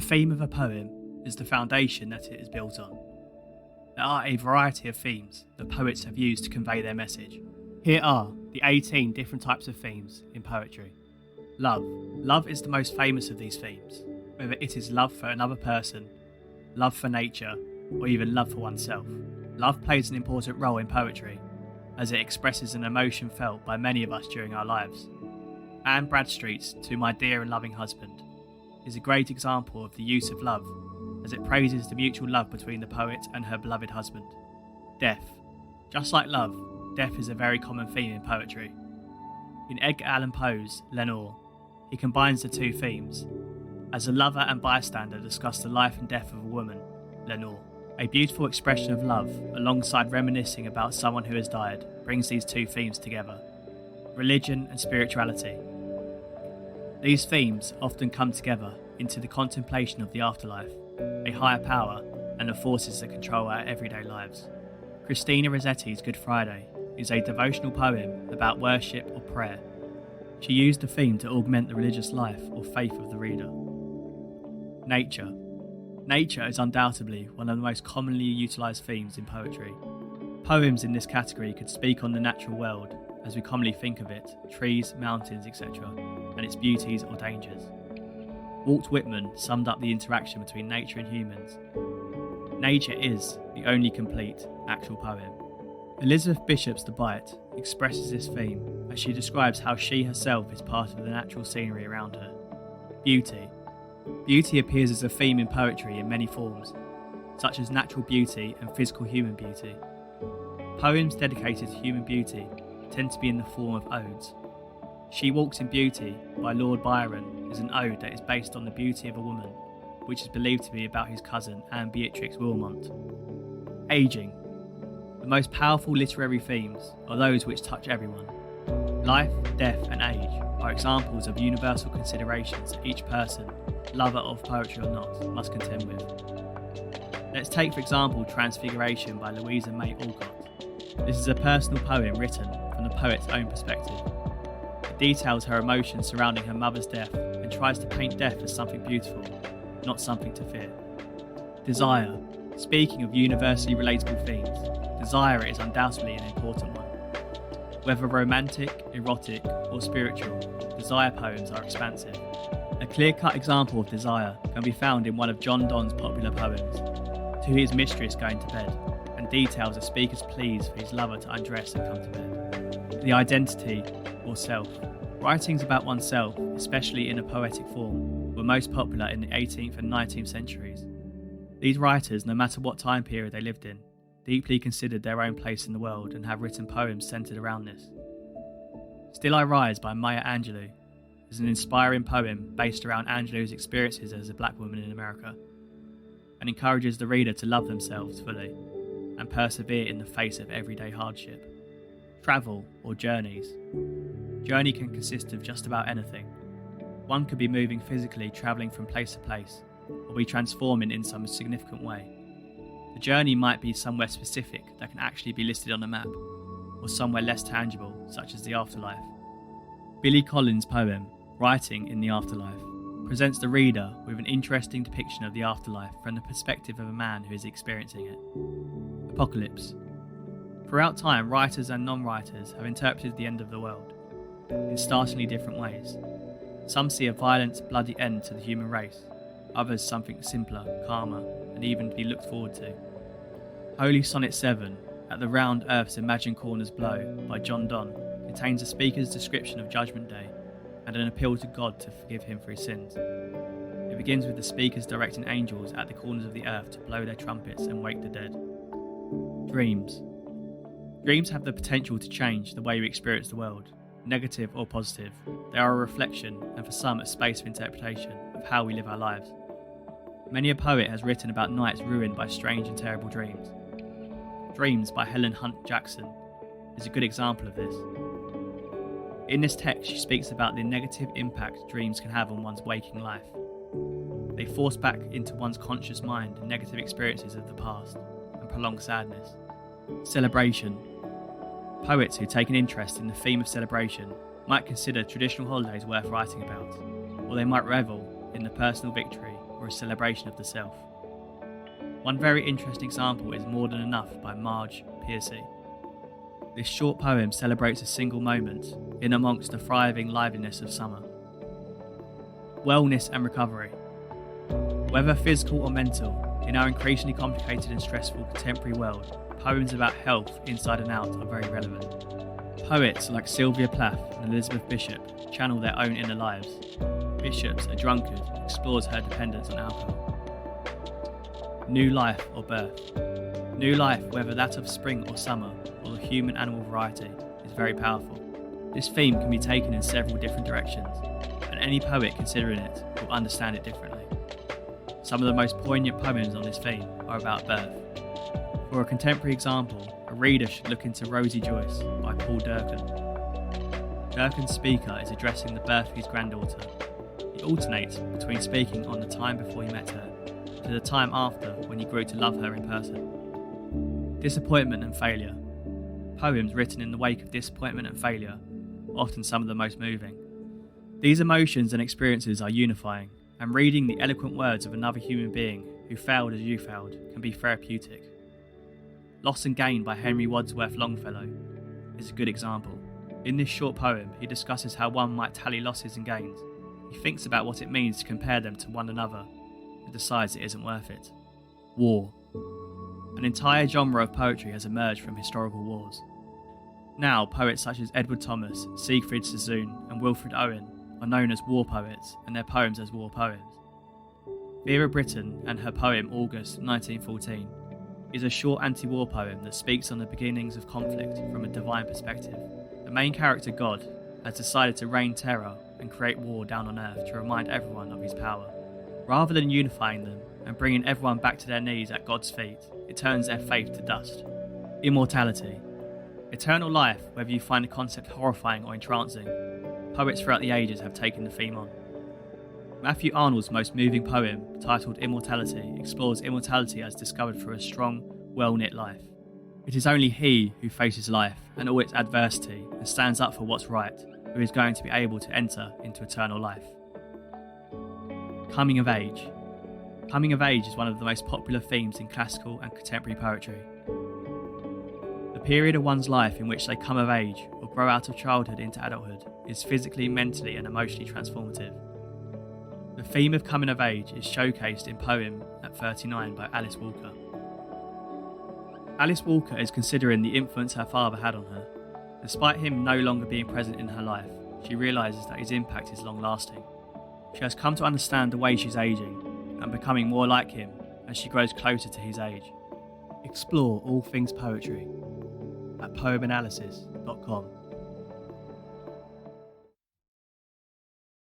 The theme of a poem is the foundation that it is built on. There are a variety of themes that poets have used to convey their message. Here are the 18 different types of themes in poetry. Love. Love is the most famous of these themes, whether it is love for another person, love for nature, or even love for oneself. Love plays an important role in poetry, as it expresses an emotion felt by many of us during our lives. Anne Bradstreet's "To My Dear and Loving Husband" is a great example of the use of love, as it praises the mutual love between the poet and her beloved husband. Death. Just like love, death is a very common theme in poetry. In Edgar Allan Poe's Lenore, he combines the two themes. As a lover and bystander discuss the life and death of a woman, Lenore, a beautiful expression of love alongside reminiscing about someone who has died, brings these two themes together. Religion and spirituality. These themes often come together into the contemplation of the afterlife, a higher power, and the forces that control our everyday lives. Christina Rossetti's Good Friday is a devotional poem about worship or prayer. She used the theme to augment the religious life or faith of the reader. Nature. Nature is undoubtedly one of the most commonly utilised themes in poetry. Poems in this category could speak on the natural world, as we commonly think of it, trees, mountains, etc., and its beauties or dangers. Walt Whitman summed up the interaction between nature and humans. Nature is the only complete, actual poem. Elizabeth Bishop's The Bite expresses this theme as she describes how she herself is part of the natural scenery around her. Beauty. Beauty appears as a theme in poetry in many forms, such as natural beauty and physical human beauty. Poems dedicated to human beauty tend to be in the form of odes. She Walks in Beauty by Lord Byron is an ode that is based on the beauty of a woman, which is believed to be about his cousin Anne Beatrix Wilmot. Aging. The most powerful literary themes are those which touch everyone. Life, death and age are examples of universal considerations that each person, lover of poetry or not, must contend with. Let's take for example Transfiguration by Louisa May Alcott. This is a personal poem written from the poet's own perspective. It details her emotions surrounding her mother's death and tries to paint death as something beautiful, not something to fear. Desire. Speaking of universally relatable themes, desire is undoubtedly an important one. Whether romantic, erotic, or spiritual, desire poems are expansive. A clear-cut example of desire can be found in one of John Donne's popular poems, To His Mistress Going to Bed, and details a speaker's pleas for his lover to undress and come to bed. The identity, or self. Writings about oneself, especially in a poetic form, were most popular in the 18th and 19th centuries. These writers, no matter what time period they lived in, deeply considered their own place in the world and have written poems centred around this. Still I Rise by Maya Angelou is an inspiring poem based around Angelou's experiences as a black woman in America, and encourages the reader to love themselves fully and persevere in the face of everyday hardship. Travel or journeys. Journey can consist of just about anything. One could be moving physically, travelling from place to place, or be transforming in some significant way. The journey might be somewhere specific that can actually be listed on a map, or somewhere less tangible, such as the afterlife. Billy Collins' poem, Writing in the Afterlife, presents the reader with an interesting depiction of the afterlife from the perspective of a man who is experiencing it. Apocalypse. Throughout time, writers and non-writers have interpreted the end of the world in startlingly different ways. Some see a violent, bloody end to the human race, others something simpler, calmer, and even to be looked forward to. Holy Sonnet 7, At the Round Earth's Imagined Corners Blow by John Donne, contains the speaker's description of Judgment Day and an appeal to God to forgive him for his sins. It begins with the speakers directing angels at the corners of the earth to blow their trumpets and wake the dead. Dreams. Dreams have the potential to change the way we experience the world, negative or positive. They are a reflection, and for some a space of interpretation, of how we live our lives. Many a poet has written about nights ruined by strange and terrible dreams. Dreams by Helen Hunt Jackson is a good example of this. In this text, she speaks about the negative impact dreams can have on one's waking life. They force back into one's conscious mind negative experiences of the past and prolong sadness. Celebration. Poets who take an interest in the theme of celebration might consider traditional holidays worth writing about, or they might revel in the personal victory or a celebration of the self. One very interesting example is More Than Enough by Marge Piercy. This short poem celebrates a single moment in amongst the thriving liveliness of summer. Wellness and recovery. Whether physical or mental, in our increasingly complicated and stressful contemporary world, poems about health inside and out are very relevant. Poets like Sylvia Plath and Elizabeth Bishop channel their own inner lives. Bishop's A Drunkard explores her dependence on alcohol. New life or birth. New life, whether that of spring or summer, or the human-animal variety, is very powerful. This theme can be taken in several different directions, and any poet considering it will understand it differently. Some of the most poignant poems on this theme are about birth. For a contemporary example, a reader should look into Rosie Joyce by Paul Durcan. Durcan's speaker is addressing the birth of his granddaughter. He alternates between speaking on the time before he met her to the time after when he grew to love her in person. Disappointment and failure. Poems written in the wake of disappointment and failure are often some of the most moving. These emotions and experiences are unifying, and reading the eloquent words of another human being who failed as you failed can be therapeutic. Loss and Gain by Henry Wadsworth Longfellow is a good example. In this short poem, he discusses how one might tally losses and gains. He thinks about what it means to compare them to one another and decides it isn't worth it. War. An entire genre of poetry has emerged from historical wars. Now, poets such as Edward Thomas, Siegfried Sassoon, and Wilfred Owen are known as war poets, and their poems as war poems. Vera Brittain and her poem August 1914 is a short anti-war poem that speaks on the beginnings of conflict from a divine perspective. The main character, God, has decided to rain terror and create war down on earth to remind everyone of his power. Rather than unifying them and bringing everyone back to their knees at God's feet, it turns their faith to dust. Immortality. Eternal life, whether you find the concept horrifying or entrancing, poets throughout the ages have taken the theme on. Matthew Arnold's most moving poem, titled Immortality, explores immortality as discovered through a strong, well-knit life. It is only he who faces life and all its adversity and stands up for what's right, who is going to be able to enter into eternal life. Coming of age. Coming of age is one of the most popular themes in classical and contemporary poetry. The period of one's life in which they come of age or grow out of childhood into adulthood is physically, mentally and emotionally transformative. The theme of coming of age is showcased in Poem at 39 by Alice Walker. Alice Walker is considering the influence her father had on her. Despite him no longer being present in her life, she realises that his impact is long-lasting. She has come to understand the way she's aging and becoming more like him as she grows closer to his age. Explore all things poetry at poemanalysis.com.